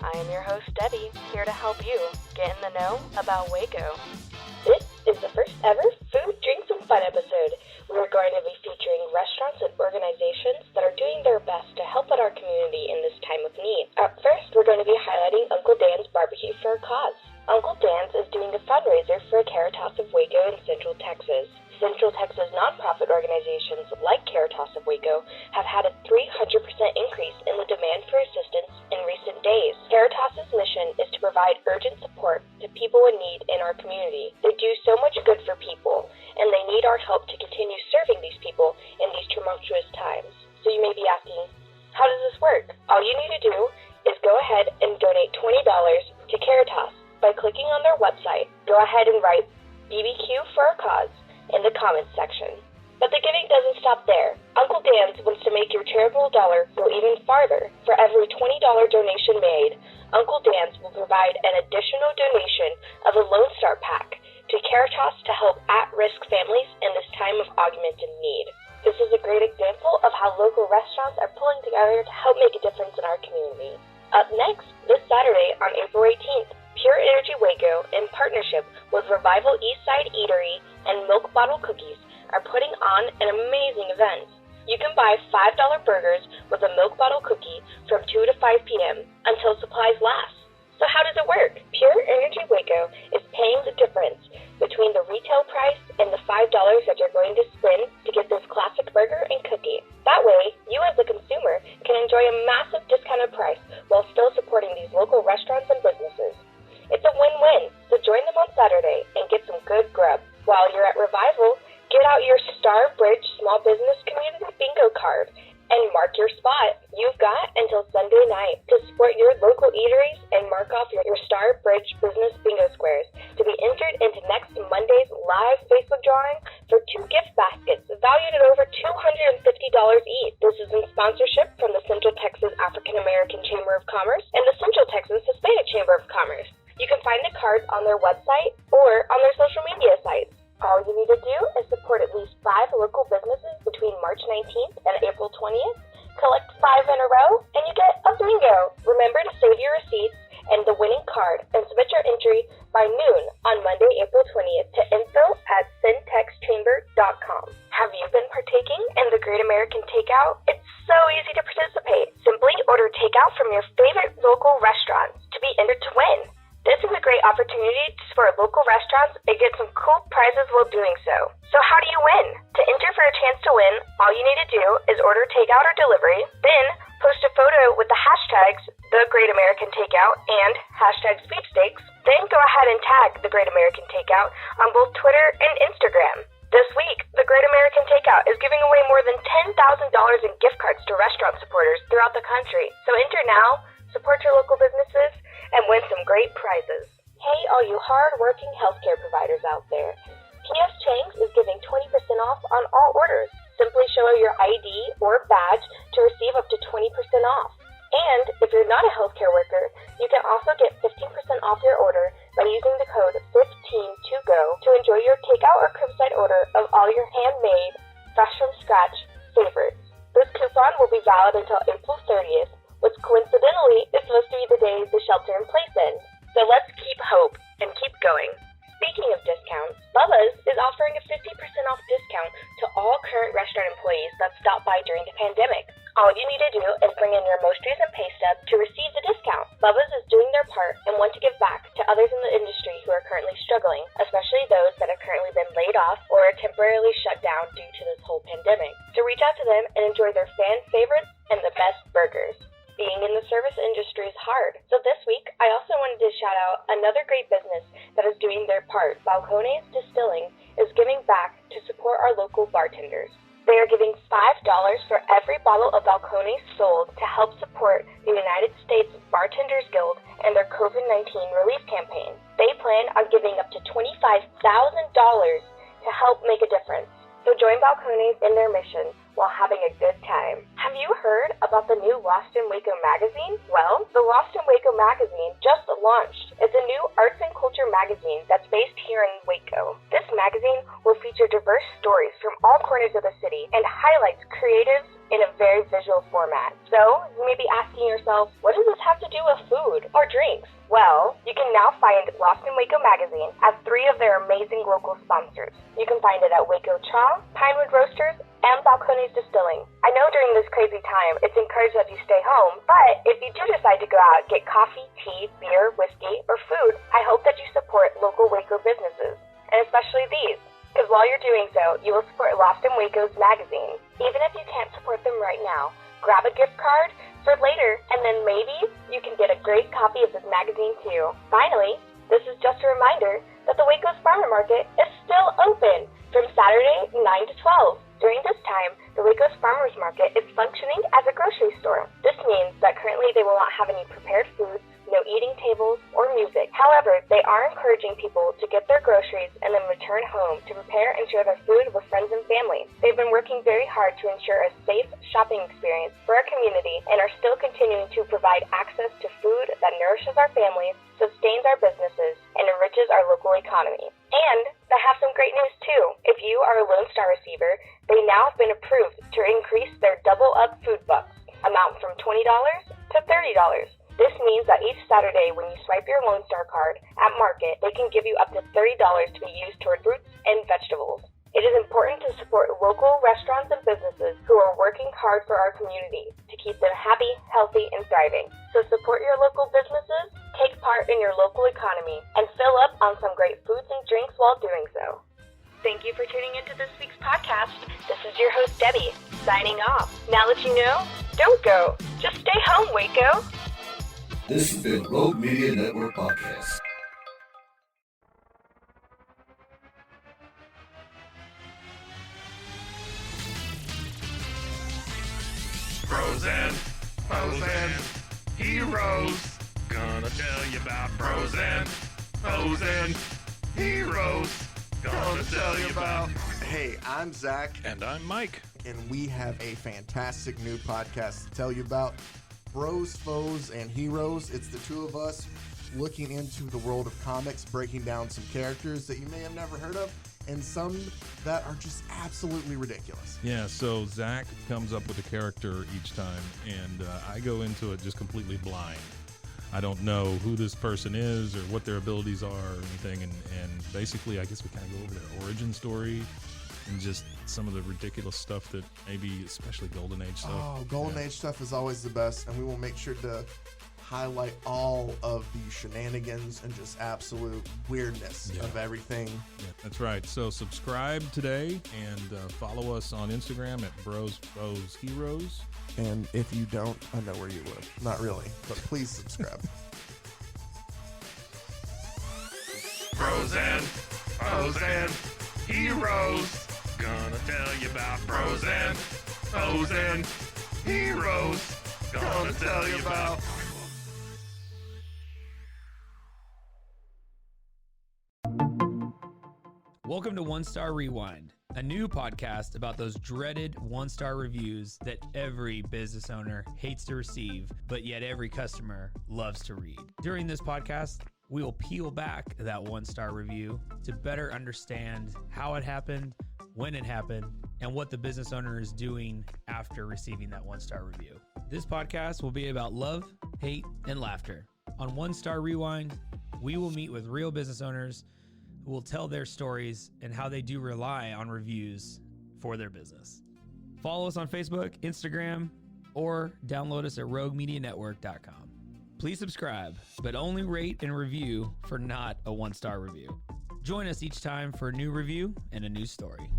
I am your host, Debbie, here to help you get in the know about Waco. This is the first ever Food, Drinks, and Fun episode. We're going to be featuring restaurants and organizations that are doing their best to help out our community in this time of need. Up first, we're going to be highlighting Uncle Dan's Barbecue for a Cause. Uncle Dan's is doing a fundraiser for Caritas of Waco in Central Texas. Central Texas nonprofit organizations like Caritas of Waco have had a 300% increase in the demand for assistance in recent days. Caritas's mission is to provide urgent support to people in need in our community. They do so much good for people, and they need our help to continue serving these people in these tumultuous times. So you may be asking, how does this work? All you need to do is go ahead and donate $20 to Caritas by clicking on their website. Go ahead and write BBQ for a cause in the comments section. But the giving doesn't stop there. Uncle Dan's wants to make your charitable dollar go even farther. For every $20 donation made, Uncle Dan's will provide an additional donation of a Lone Star pack to Caritas to help at-risk families in this time of augmented need. This is a great example of how local restaurants are pulling together to help make a difference in our community. Up next, this Saturday on April 18th, Pure Energy Waco, in partnership with Revival Eastside Eatery and Milk Bottle Cookies, are putting on an amazing event. You can buy $5 burgers with a milk bottle cookie from 2 to 5 p.m. until supplies last. So how does it work? Pure Energy Waco is paying the difference between the retail price and the $5 that you're going to spend to get this classic burger and cookie. That way, you as the consumer can enjoy a massive discounted price while still supporting these local restaurants and businesses. It's a win-win, so join them on Saturday and get some good grub. While you're at Revival, get out your Star Bridge Small Business Community Bingo card and mark your spot. You've got until Sunday night to support your local eateries and mark off your Star Bridge Business Bingo squares to be entered into next Monday's live Facebook drawing for 2 gift baskets valued at over $250 each. This is in sponsorship from the Central Texas African American Chamber of Commerce and the Central Texas Hispanic Chamber of Commerce. You can find the cards on their website or on their social media sites. All you need to do is support at least 5 local businesses between March 19th and April 20th. Collect 5 in a row, and you get a bingo. Remember to save your receipts and the winning card and submit your entry by noon on Monday, April 20th to info@centexchamber.com. Have you been partaking in the Great American Takeout? It's so easy to participate. Simply order takeout from your favorite local restaurants to be entered to win. This is a great opportunity to support local restaurants and get some cool prizes while doing so. So how do you win? To enter for a chance to win, all you need to do is order takeout or delivery, then post a photo with the hashtags The Great American Takeout and #sweepstakes, then go ahead and tag The Great American Takeout on both Twitter and Instagram. This week, The Great American Takeout is giving away more than $10,000 in gift cards to restaurant supporters throughout the country. So enter now, support your local businesses, and win some great prizes. Hey, all you hard-working healthcare providers out there. P.F. Chang's is giving 20% off on all orders. Simply show your ID or badge to receive up to 20% off. And if you're not a healthcare worker, you can also get 15% off your order by using the code 15TOGO to enjoy your takeout or curbside order of all your handmade, fresh-from-scratch favorites. This coupon will be valid until April 30th, which coincidentally is supposed to be the day the shelter-in-place ends. So let's keep hope and keep going. Speaking of discounts, Bubba's is offering a 50% off discount to all current restaurant employees that stopped by during the pandemic. All you need to do is bring in your most recent pay stub to receive the discount. Bubba's is doing their part and want to give back to others in the industry who are currently struggling, especially those that have currently been laid off or are temporarily shut down due to this whole pandemic. So reach out to them and enjoy their fan favorites and the best burgers. Being in the service industry is hard. So this week, I also wanted to shout out another great business that is doing their part. Balcones Distilling is giving back to support our local bartenders. They are giving $5 for every bottle of Balcones sold to help support the United States Bartenders Guild and their COVID-19 relief campaign. They plan on giving up to $25,000 to help make a difference. So join Balcones in their mission while having a good time. Have you heard about the new Lost in Waco magazine? Well, the Lost in Waco magazine just launched. It's a new arts and culture magazine that's based here in Waco. This magazine will feature diverse stories from all corners of the city and highlights creatives in a very visual format. So, you may be asking yourself, what does this have to do with food or drinks? Well, you can now find Lost in Waco magazine as 3 of their amazing local sponsors. You can find it at Waco Cha, Pinewood Roasters, and Balcones Distilling. I know during this crazy time, it's encouraged that you stay home, but if you do decide to go out and get coffee, tea, beer, whiskey, or food, I hope that you support local Waco businesses, and especially these. Because while you're doing so, you will support Lost in Waco's magazine. Even if you can't support them right now, grab a gift card for later, and then maybe you can get a great copy of this magazine too. Finally, this is just a reminder that the Waco's Farmer Market is still open from Saturday 9 to 12. During this time, the Waco's Farmers Market is functioning as a grocery store. This means that currently they will not have any prepared foods, no eating tables, or music. However, they are encouraging people to get their groceries and then return home to prepare and share their food with friends and family. They've been working very hard to ensure a safe shopping experience for our community and are still continuing to provide access to food that nourishes our families, sustains our businesses, and enriches our local economy. And I have some great news too. If you are a Lone Star receiver, they now have been approved to increase their Double Up food bucks, amount from $20 to $30. This means that each Saturday when you swipe your Lone Star card at Market, they can give you up to $30 to be used toward fruits and vegetables. It is important to support local restaurants and businesses who are working hard for our community to keep them happy, healthy, and thriving. So support your local businesses, take part in your local economy, and fill up on some great foods and drinks while doing so. Thank you for tuning into this week's podcast. This is your host, Debbie, signing off. Now that you know, don't go. Just stay home, Waco. This has been Rogue Media Network Podcast. Bros and foes and heroes. Gonna tell you about bros and foes and heroes. Gonna tell you about. Hey, I'm Zach, And I'm Mike. and we have a fantastic new podcast to tell you about. Bros, Foes, and Heroes. It's the two of us looking into the world of comics, breaking down some characters that you may have never heard of, and some that are just absolutely ridiculous. Yeah, so Zach comes up with a character each time, and I go into it just completely blind. I don't know who this person is or what their abilities are or anything, and basically I guess we kind of go over their origin story and just some of the ridiculous stuff that maybe, especially Golden Age stuff. Oh, Golden Age stuff is always the best, and we will make sure to highlight all of the shenanigans and just absolute weirdness of everything. Yeah, that's right. So subscribe today and follow us on Instagram at Bros, Foes, Heroes. And if you don't, I know where you live. Not really, but please subscribe. Bros and foes and heroes. Gonna tell you about bros and foes and heroes. Gonna tell you about. Welcome to One Star Rewind, a new podcast about those dreaded one-star reviews that every business owner hates to receive, but yet every customer loves to read. During this podcast, we will peel back that one-star review to better understand how it happened, when it happened, and what the business owner is doing after receiving that one-star review. This podcast will be about love, hate, and laughter. On One Star Rewind, we will meet with real business owners who will tell their stories and how they do rely on reviews for their business. Follow us on Facebook, Instagram, or download us at roguemedianetwork.com. Please subscribe, but only rate and review for not a one-star review. Join us each time for a new review and a new story.